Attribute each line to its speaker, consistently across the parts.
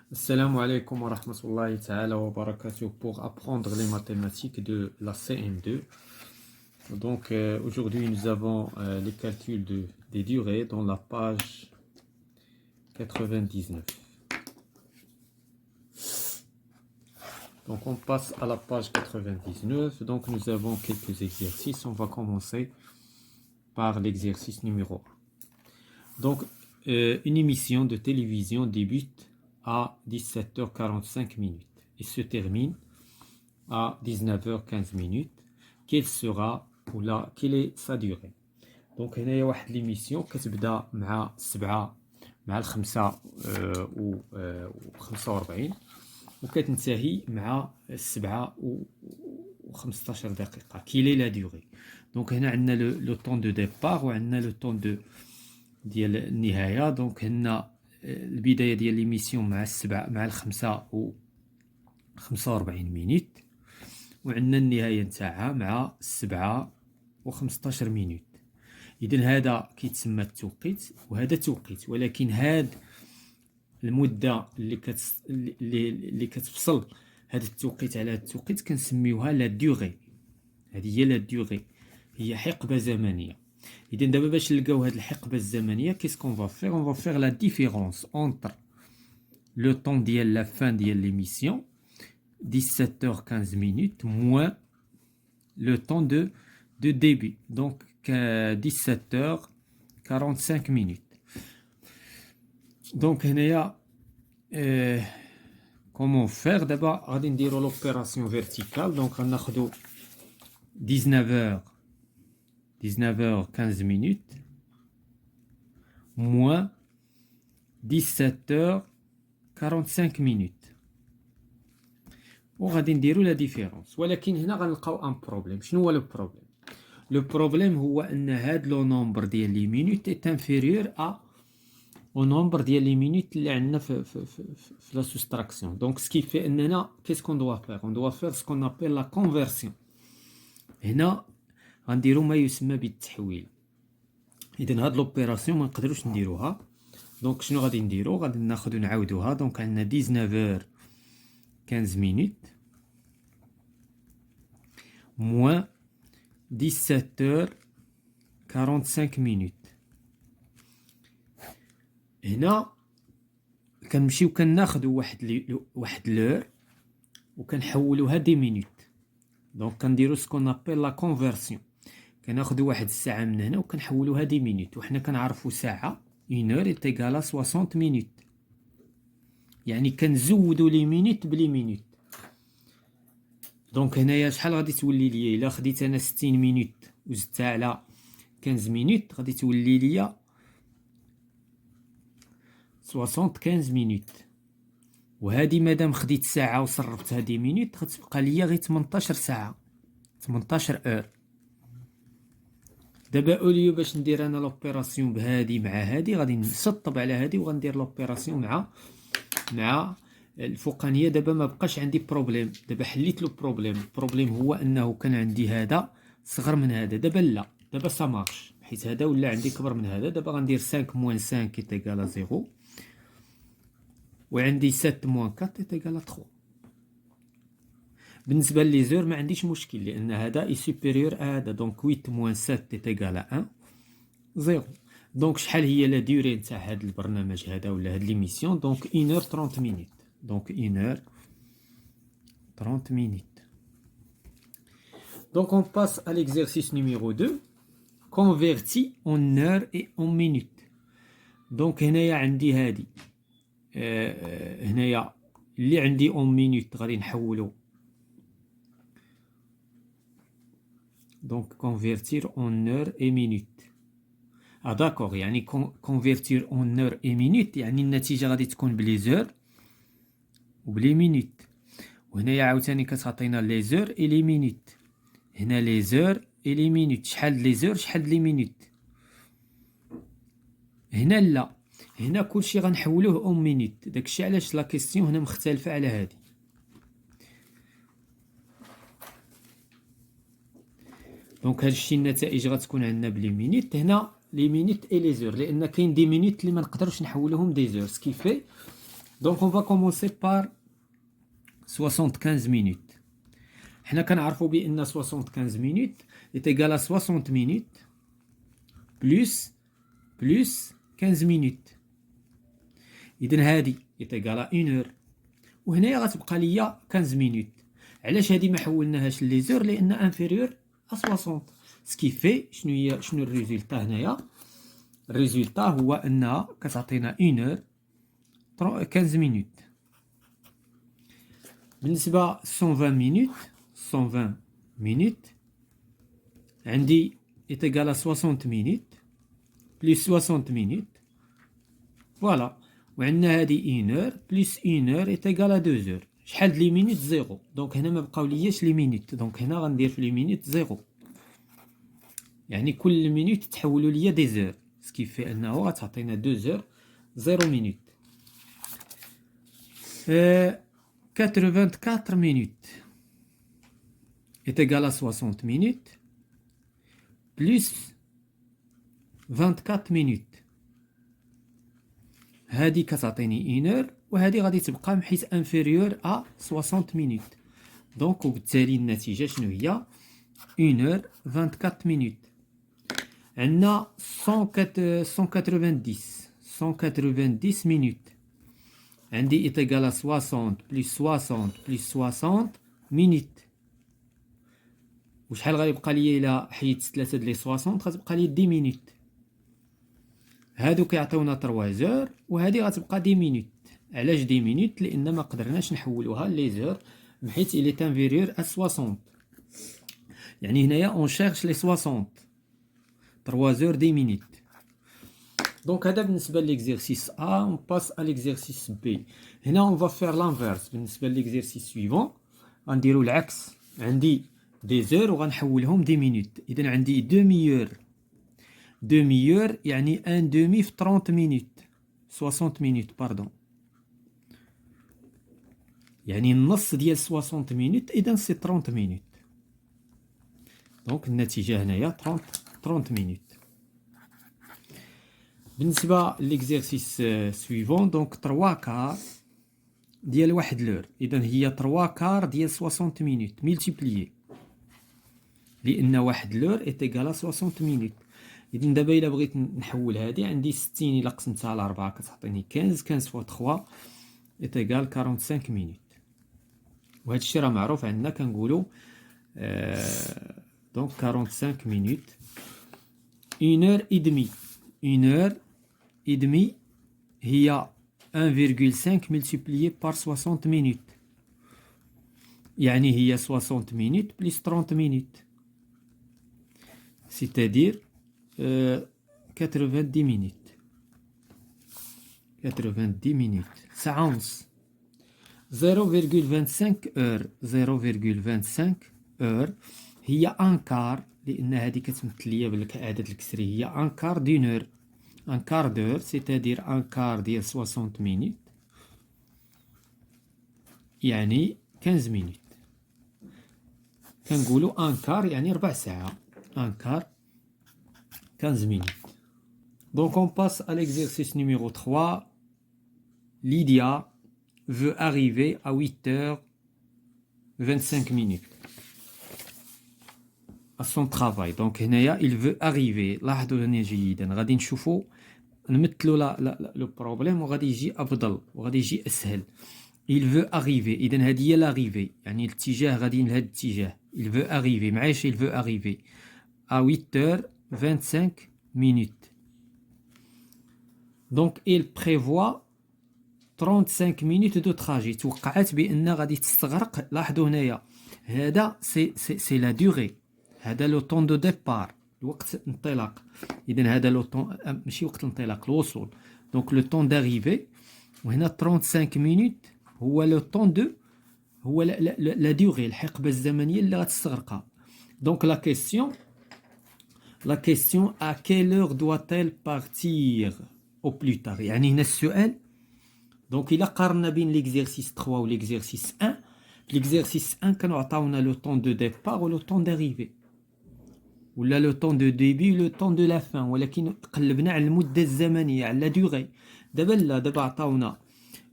Speaker 1: Assalamu alaikum wa rahmatullahi ta'ala wa barakatuh pour apprendre les mathématiques de la CM2. Donc aujourd'hui nous avons les calculs des durées dans la page 99. Donc on passe à la page 99. Donc nous avons quelques exercices. On va commencer par l'exercice numéro 1. Donc une émission de télévision débute à 17h45 minutes et se termine à 19h15 minutes. Quelle est sa durée? Donc هنايا واحد l'émission كتبدا مع 7 مع 5 و 45 وكتنتهي مع 7 و 15 دقيقة. Quelle est la durée? Donc هنا عندنا le temps de départ وعندنا le temps ديال النهاية. دونك هنا البداية ديال ليميسيون مع الخمسة و 45 مينوت وعندنا النهاية نتاعها مع 7 و 15 مينوت. إذن هذا كيتسمى التوقيت وهذا توقيت، ولكن هاد المدة اللي كتفصل هذا التوقيت على هذا التوقيت كنسميوها لا دوغي. هذه هي لا دوغي، هي حقبة زمنية. إذا دابا باش نلقاو هاد الحقبة الزمنية كيسكون فا فيغ؟ اون فا فيغ لا ديفيرونس اونتر لو طون ديال لا فان ديال ليميسيون 17h15 minutes moins le temps de début, donc 17h45 minutes. Donc هنايا comment faire؟ دابا غادي نديرو l'opération verticale. donc غناخدو 19h15 minutes moins 17h45 minutes وغادي نديرو لا ديفيرونس. ولكن هنا غنلقاو ان بروبليم. شنو هو لو بروبليم؟ لو بروبليم هو ان هاد لو نومبر ديال لي مينوت اي انفيريور او نومبر ديال لي مينوت اللي عندنا في لا سوستراكسيون. دونك سكي في اننا كيسكون دوا فير؟ اون دوا فير سكون ابيل لا كونفيرسيون. هنا غنديرو ما يسمى بالتحويل. اذا هاد لوبيراسيون ما نقدروش نديروها. دونك شنو غادي نديرو؟ غادي ناخدو نعاودوها. دونك عندنا 19h15 minutes moins 17h45 minutes. هنا كنمشيو كناخدو واحد لور وكنحولوها دي مينوت. دونك كنديرو سكون ابيل لا كونفيرسيون. كناخدو واحد الساعة من هنا وكنحولوها دي مينوت، وحنا كنعرفو ساعة اون اور ايت ايكالا 60 مينوت، يعني كنزودو لي مينوت بلي مينوت. دونك هنايا شحال غادي تولي ليا؟ الا خديت انا 60 مينوت وزدتها على 15 مينوت غادي تولي ليا 75 مينوت. وهذه مادام خديت ساعة وصرفتها دي مينوت غتبقى ليا غير 18 ساعة، 18 اور. دابا اوليو باش ندير انا لوبيراسيون بهادي مع هادي غادي نسطب على هادي وغندير لوبيراسيون مع الفوقانيه. دابا ما بقاش عندي بروبليم، دابا حليت له بروبليم. البروبليم هو انه كان عندي هذا صغر من هذا، دابا لا، دابا سا مارش حيت هذا ولا عندي كبر من هذا. دابا غندير 5 موان 5 ايتيكال 0 وعندي 7 موان 4 ايتيكال 3. بالنسبه لي زور ما عنديش مشكل لان هذا اي سوبيريور هذا. دونك 8 موان 7 ايتيكال 1 0. دونك شحال هي لا ديوري نتاع هذا البرنامج هذا ولا هاد ليميسيون؟ دونك 1 heure 30 minutes. Donc 1 heure 30 minutes. Donc on passe à l'exercice numéro 2, converti en heures et en minutes. Donc هنايا عندي هادي هنايا اللي عندي en minutes غادي نحولو. Donc convertir en heures et minutes. داكوغ، يعني convertir en heures et minutes يعني النتيجة غادي تكون بلي زور وبلي مينوت. وهنايا عاوتاني كتعطينا لي زور اي لي مينوت. هنا لي زور اي لي مينوت، شحال لي زور شحال لي مينوت. هنا لا، هنا كلشي غنحولوه اون مينوت. داكشي علاش لا كيستيون هنا مختلفه على هادي. دونك هادشي النتائج غتكون عندنا بلي مينوت. هنا لي مينوت اي لي زور، لان كاين دي مينوت اللي ما نقدروش نحولوهم دي زور. سكيفي Donc on va commencer par 75 minutes. حنا كنعرفوا بان 75 minutes est égal à 60 minutes plus 15 minutes. اذا هذه est égal à 1 heure. وهنايا غتبقى ليا 15 minutes. علاش هذه ما حولناهاش لي زور؟ لان انفيريور ا 60. سكي في شنو الريزولتا هنايا؟ الريزولتا هو انها كتعطينا 1 heure 15 minutes. بالنسبه 120 minutes عندي est égal à 60 minutes plus 60 minutes. فوالا. وعندنا هذه 1 heure plus 1 heure est égal à 2 heures. شحال لي مينوت؟ زيرو. دونك هنا ما بقاو لياش لي مينوت، دونك هنا غندير في لي مينوت زيرو، يعني كل مينوت تحولوا ليا دي زور، سكي في انه غتعطينا 2 زور 0 مينوت. 84 minutes est égal à 60 minutes plus 24 minutes. هذه كتعطيني 1 heure وهذه غادي تبقى محيت inférieur à 60 minutes. دونك وبالتالي النتيجة شنو هي؟ 1 heure 24 minutes. عندنا 190 minutes. عندي est égal à 60 plus 60 plus 60 minutes. وشحال غيبقى ليا إلا حيدت 3 ديال 60؟ غتبقى ليا 10 minutes. هادو كيعطيونا 3 زور وهادي غتبقى 10 minutes. علاش 10 minutes؟ لأن ما قدرناش نحولوها لي زور بحيث إلي تانفيريور à 60. يعني هنايا اون شيرش لي 60. 3 زور 10 minutes. دونك هذا بالنسبة للإكزيرسيس A. On passe à l'exercice B. هنا on va faire l'inverse. بالنسبة للإكزيرسيس suivant غنديرو العكس. عندي دي زور وغنحولهم 10 minutes. إذا عندي demi heure يعني ان demi في 30 minutes 60 minutes باردون، يعني النص ديال 60 minutes. إذا سي 30 minutes. دونك النتيجة هنايا 30 minutes. بالنسبة للإكزيرسيس سويفون دونك 3 كار ديال 1 لور. إذا هي 3 كار ديال 60 minutes ملتيبليي، لأن 1 لور est égal à 60 minutes. إذا دابا إلا بغيت نحول هادي عندي 60 إلا قسمتها على 4 كتعطيني 15 فوا 3 est égal 45 minutes. وهذا الشيء راه معروف عندنا كنقولوا دونك 45 minutes 1 heure et demie. 1 heure et demie هي 1,5 multiplié par 60 minutes، يعني هي 60 minutes plus 30 minutes c'est-à-dire 90 minutes. 90 minutes ساعة ونص. 0,25 heure. 0,25 heure هي ان كار، لأن هذه كتمثل ليا بالعدد الكسري هي ان كار دون هور. ان كار دور سيتادير ان كار ديال 60 مينيت يعني 15 مينيت. كنقولوا ان كار يعني ربع ساعة. ان كار 15 مينيت. Donc on passe à l'exercice numéro 3. Lydia veut arriver à 8h25 minutes à son travail. Donc هنايا il veut arriver. لاحظوا هنا جيدا، غادي نشوفوا نمثلوا لو بروبليم وغادي يجي افضل وغادي يجي اسهل. il veut arriver. اذا هذه هي لاريفي، يعني الاتجاه غادي لهذا الاتجاه. il veut arriver معايا il veut arriver à 8h25 minutes. Donc il prévoit 35 minutes de trajet. توقعت بان غادي تستغرق. لاحظوا هنايا هذا سي لا دوغي، هذا لو طون دو ديبار، وقت الانطلاق. اذا هذا لو طون ماشي وقت الانطلاق، الوصول. دونك لو طون داريفي. وهنا 35 مينوت هو لو طون دو، هو لا دوغي، الحقبه الزمنيه اللي غتستغرقها. دونك لا كيسيون à quelle heure doit-elle partir au plus tard. يعني هنا السؤال. دونك إلا قارنا بين ليكزيرسيس 3 و ليكزيرسيس 1، ليكزيرسيس 1 كانوا عطاونا لو طون دو ديبار و لو طون داريفي، ولا لو طون دو ديبي و لو طون دو لا فان، ولكن قلبنا على المده الزمنيه على لا دوغي. دابا لا، دابا عطاونا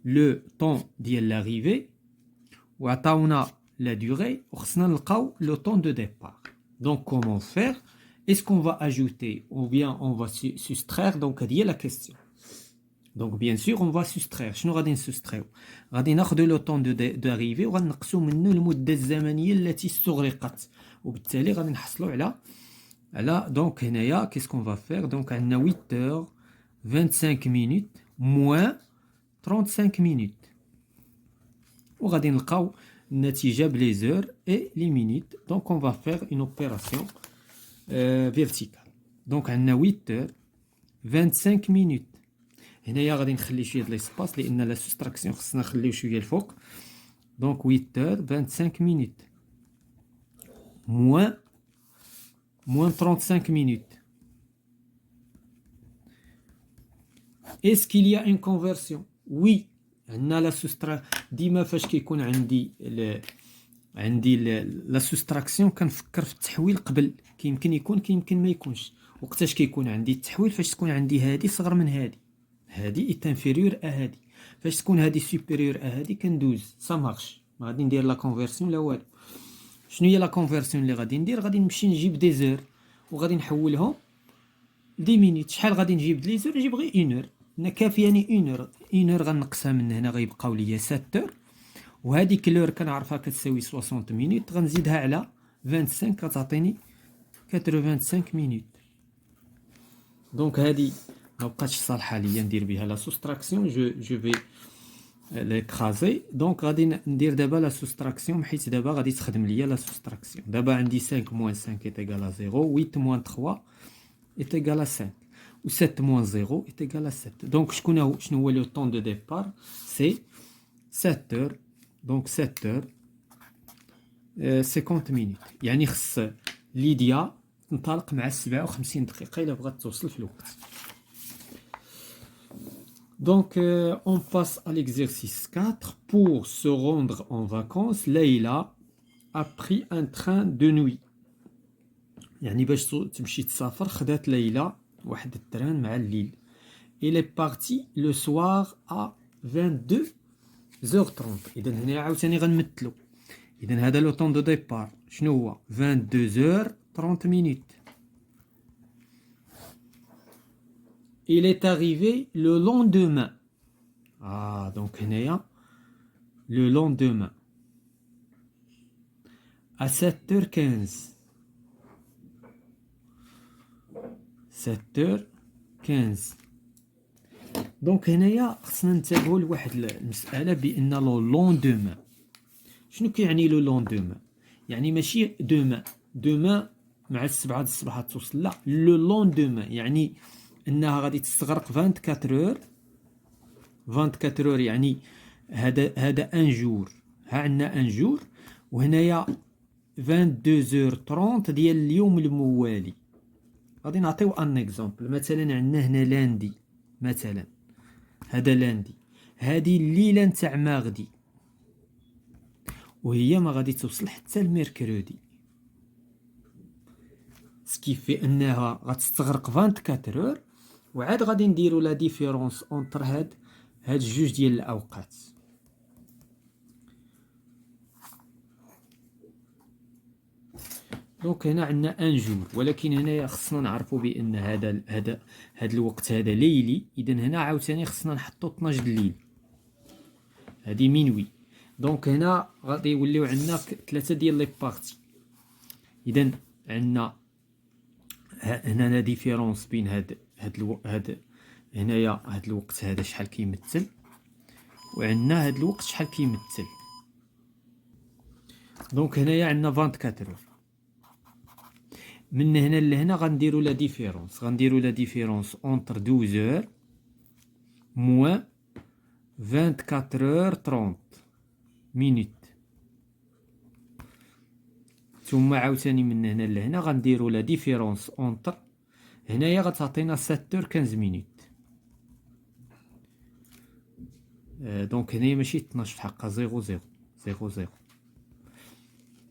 Speaker 1: لو طون ديال لاريفي وعطاونا لا durée وخصنا نلقاو لو طون دو ديبار. دونك كومون فير؟ Est-ce qu'on va ajouter ou bien on va soustraire? Donc هذه هي la question. Donc bien sûr on va soustraire. شنو غادي نسوستريو؟ غادي ناخذ لو طون داريفي وغنقصوا منه المده الزمنيه التي استغرقت، وبالتالي غادي نحصلوا على دونك هنايا qu'est-ce qu'on va faire؟ دونك عندنا 8 h 25 minutes moins 35 minutes وغادي نلقاو النتيجه بلي زور اي لي مينيت. دونك on va faire une opération verticale. دونك عندنا 8 h 25 minutes. هنايا غادي نخلي شويه د ليسباس لان لا سوستراكسيون خصنا نخليو شويه الفوق. دونك 8 h 25 minutes moins 35 minutes. Est-ce qu'il y a une conversion? Oui. عندنا لا سوسترا ديما فاش كيكون عندي لا سوستراكسيون كنفكر في التحويل قبل. كيمكن يكون كيمكن ما يكونش. وقتاش كيكون عندي التحويل؟ فاش تكون عندي هادي صغر من هادي، هادي اي انفيريور ا هادي. فاش تكون هادي سوبيريور ا هادي كندوز سا مارش، ما غادي ندير لا كونفرسيون لا والو. شنو هي لا كونفرسيون اللي غادي ندير؟ غادي نمشي نجيب دي زور وغادي نحولهم دي مينيت. شحال غادي نجيب دي زور؟ نجيب غير 1 اور. انا كافياني 1 اور. 1 اور غنقصها من هنا غيبقاو ليا 7 اور، وهذيك لور كنعرفها كتساوي 60 مينيت غنزيدها على 25 كتعطيني 85 مينيت. دونك هذه ما بقاتش صالحه ليا ندير بها لا سوستراكسيون. جو في l'écraser. دونك غادي ندير دابا لا سوستراكسيون حيت دابا غادي تخدم ليا لا سوستراكسيون. دابا عندي 5 موان 5 est égal à 0، 8 موان 3 est égal à 5 و 7 موان 0 est égal à 7. دونك شنو هو لو طون دو ديبار؟ سي 7 heures. دونك 7 heures 50 minutes. يعني خص ليديا تنطلق مع 57 دقيقة إلا بغات توصل في الوقت. Donc, on passe à l'exercice 4. Pour se rendre en vacances, Leïla a pris un train de nuit. يعني باش تمشي تسافر خدات ليلى واحد التران مع الليل. Il est parti le soir à 22h30. إذا هنا عاوتاني غنمثلو. إذا هذا لو طون دو ديبار شنو هو؟ 22h30 minutes. Il est arrivé le lendemain. Ah, donc هنايا le lendemain à 7h15. 7h15. دونك هنايا خصنا ننتبهوا لواحد المسألة بأن لو لوندومان شنو كيعني لو لوندومان؟ يعني ماشي دوما مع السبعة د الصباح توصل، لا، لو لوندومان يعني انها غادي تستغرق 24 اور. 24 اور يعني هذا ان جور. ها عندنا ان جور وهنايا 22h30 ديال اليوم الموالي. غادي نعطيو ان اكزومبل. مثلا عندنا هنا لاندي، مثلا هذا لاندي، هذه الليله نتاع ماغدي وهي ما غادي توصل حتى الميركرودي، سكيفي انها غتستغرق 24 اور. وعاد غادي نديرو لا ديفيرونس اونتر هاد جوج ديال الاوقات. دونك هنا عندنا ان جور، ولكن هنايا خصنا نعرفوا بان هذا الوقت هذا ليلي. اذا هنا عاوتاني خصنا نحطو 12 د الليل، هذه مينوي. دونك هنا غادي يوليو عندنا 3 ديال لي بارتي. اذا عندنا هنا لا ديفيرونس بين هاد هنايا هاد الوقت هذا شحال كيمثل، وعندنا هاد الوقت شحال كيمثل. دونك هنايا عندنا 24 اور. من هنا لهنا غنديرو لا ديفيرونس اونتر 12 اور موان 24 اور 30 مينوت. ثم عاوتاني من هنا لهنا غنديرو لا ديفيرونس اونتر، هنايا غتعطينا 7 اور 15 مينوت. دونك هنايا ماشي 12 في حقها 00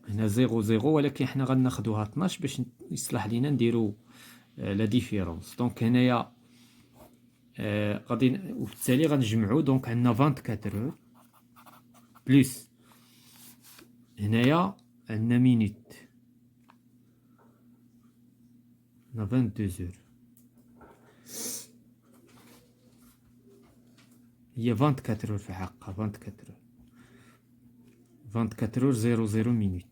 Speaker 1: هنا 00، ولكن حنا غناخدوها 12 باش يصلح لينا نديرو لا ديفيرونس. دونك هنايا غادي وبالتالي غنجمعو. دونك عندنا 24 اور بلس هنايا عندنا مينوت، عندنا 22 اور هي 24 اور في حقها 24 اور 24 اور 00 مينوت.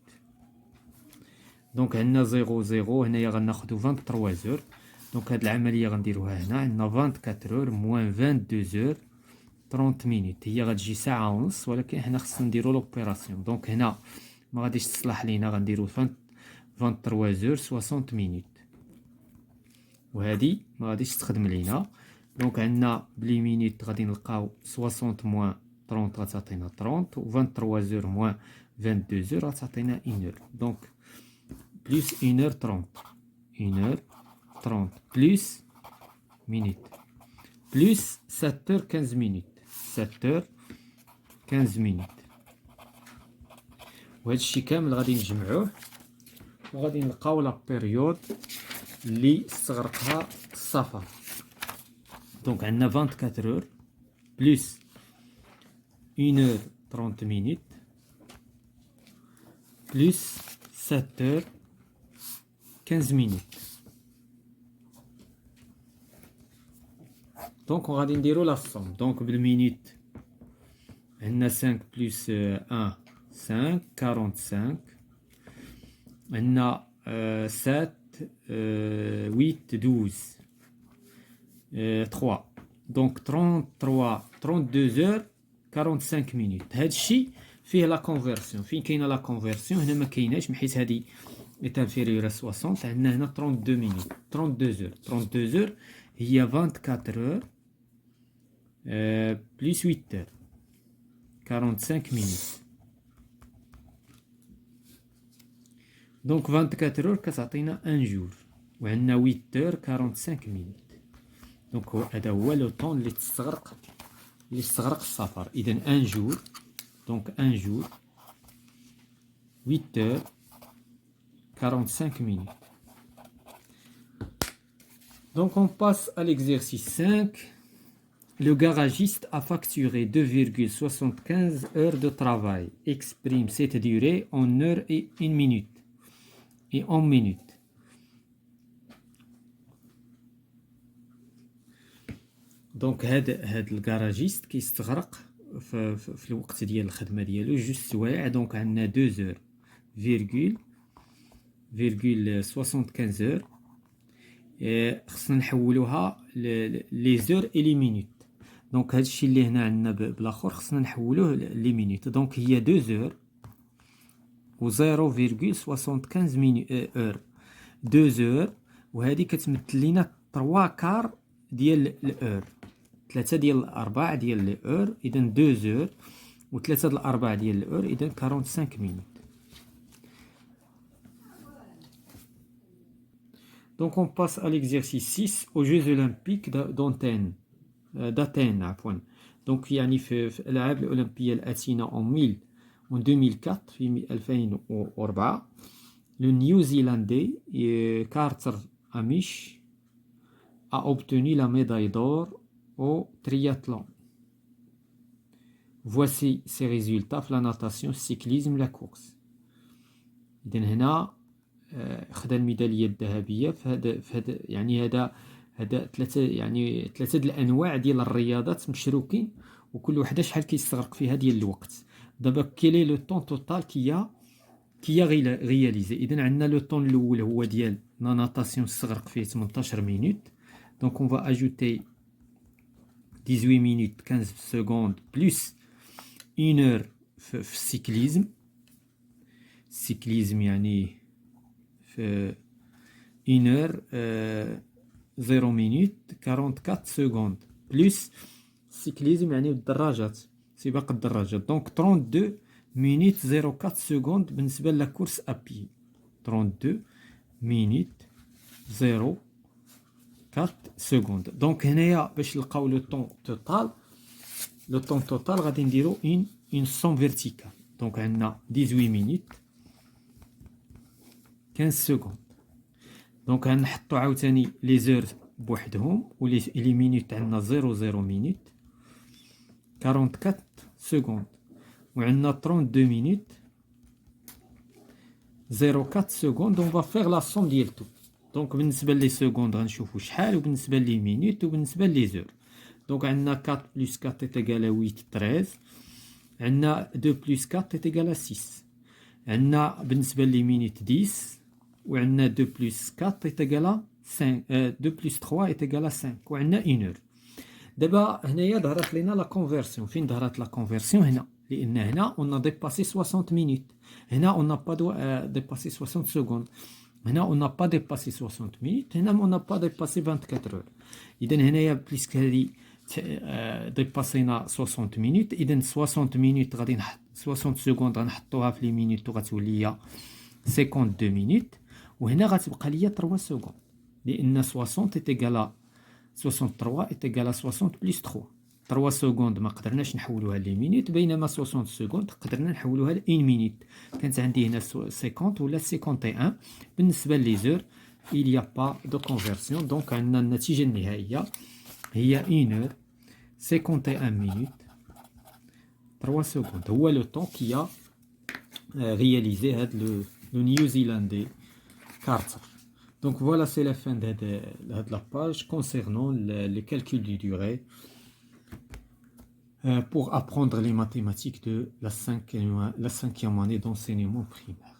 Speaker 1: دونك عندنا 00 هنايا غناخدو 23 اور. دونك هاد العملية غنديروها هنا، عندنا 24 اور موان 22 اور 30 مينوت، هي غتجي ساعة ونص، ولكن حنا خصنا نديرو لوبيراسيون. دونك هنا ما غاديش تصلح لينا، غنديرو 23 اور 60 مينوت، وهادي ما غاديش تخدم لينا. دونك عندنا بلي مينوت غادي نلقاو 60 موان 30 غتعطينا 30، و 23 اور موان 22 اور غتعطينا 1 اور. دونك بلس 1 اور 30 1 اور 30 بلس مينوت بلس 7 اور 15 مينوت 7 اور 15 مينوت. وهادشي كامل غادي نجمعوه وغادي نلقاو لا بيريود اللي استغرقها السفر. دونك عندنا 24 اور بلس 1 اور 30 مينوت بلس 7 اور 15 مينوت. دونك غادي نديرو لا صوم. دونك بالمينوت عندنا 5 بلس 1 5 45. عندنا 7 8 12 3. دونك 33 32 اور 45 مينوت. هادشي فيه لا كونفيرسيون. فين كاينه لا كونفيرسيون؟ هنا ما كايناش، من حيث هادي est inférieur à 60. عندنا هنا 32 مينوت 32 اور 32 اور هي 24 اور بلس 8 اور 45 مينوت. دونك 24 اور كتعطينا 1 جور، وعندنا 8 اور 45 مينوت. دونك هذا هو لو طون اللي استغرق السفر. اذا 1 جور، دونك 1 جور 8 اور 45 minutes. Donc on passe à l'exercice 5. Le garagiste a facturé 2,75 heures de travail. Exprime cette durée en heures et 1 minute et en minutes. Donc هاد الجاراجيست كيستغرق في الوقت ديال الخدمة ديالو 2 سوايع. دونك عندنا 2 heures فيرغول 75 اور. خصنا نحولوها لي زور اي لي مينوت. دونك هادشي اللي هنا عندنا بالاخر خصنا نحولوه لي مينوت. دونك هي 2 اور و 0.75 مينوت اور 2 اور، وهذه كتمثل لينا 3 كار ديال الاور، 3 ديال الارباع ديال الاور. اذا 2 اور و 3 ديال الارباع ديال الاور، اذا 45 مينوت. Donc on passe à l'exercice 6 aux Jeux Olympiques d'Athènes. Donc يعني في الألعاب الأولمبية الأثينة en 2004 في 2004. Le Néo-Zélandais Carter Hamish a obtenu la médaille d'or au triathlon. Voici ses résultats في la natation, cyclisme, la course. إذن هنا خدا الميداليه الذهبيه في هذا يعني هذا ثلاثه الانواع ديال الرياضات مشروكين، وكل وحده شحال كيستغرق فيها ديال الوقت. دابا كيلي لو طون توتال كيا رياليزي. اذا عندنا لو طون الاول هو ديال لا ناتاسيون استغرق فيه 18 مينوت. دونك اون فا اجوتي 18 مينوت 15 سكوند بلس 1 اور في السيكليزم يعني في 1 اور 0 مينوت 44 سكوند بلس السيكليزم يعني بالدراجات، سباق الدراجات. دونك 32 مينوت 04 سكوند بالنسبه لا كورس ابي. 32 مينوت 04 سكوند. دونك هنايا باش نلقاو لو طون توتال غادي نديرو اون سون فيرتيكال. دونك عندنا 18 مينوت 15 سكوند. دونك غنحطو عاوتاني لي زور بوحدهم ولي مينوت عندنا 0 مينوت 44 سكوند وعندنا 32 مينوت 0,4 سكوند. اون فا فيغ لا سوم ديال تو. دونك بالنسبه لي سكوند غنشوفوا شحال وبالنسبه لي مينوت وبالنسبه لي زور. دونك عندنا 4 بلس 4 تيتيكال 8 13. عندنا 2 بلس 4 تيتيكال 6. عندنا بالنسبه لي مينوت 10 وعندنا 2 بلس 4 تيتيكال 5. 2 بلس 3 تيتيكال 5 وعندنا 1 اور. دابا هنايا ظهرت لينا لا كونفيرسيون. فين ظهرت لا كونفيرسيون؟ هنا، لان هنا اون ديباسي 60 مينوت. هنا اون با ديباسي 60 سكوند. هنا اون با ديباسي 60 مينوت. هنا اون با ديباسي 24 اور. اذا هنايا بليسك هذه ديباسينا 60 مينوت. اذا 60 مينوت غادي نحط 60 سكوند غنحطوها في لي مينوت وغتولي ليا 52 مينوت. وهنا غتبقى ليا 3 سكوند لان 60 تيتيكالا 63 تيتيكالا 60 بلس 3. 3 سكوند ما قدرناش نحولوها لي مينوت، بينما 60 سكوند قدرنا نحولوها ل 1 مينوت. كانت عندي هنا 50 ولا 51. بالنسبه لي زور il y a pas de conversion. دونك عندنا النتيجه النهائيه هي 1 اور 51 مينوت 3 سكوند. هو لو طون كي a réalisé هاد لو نيوزيلندي كارتر. Donc voilà, c'est la fin de la page concernant les calculs de durée pour apprendre les mathématiques de la cinquième année d'enseignement primaire.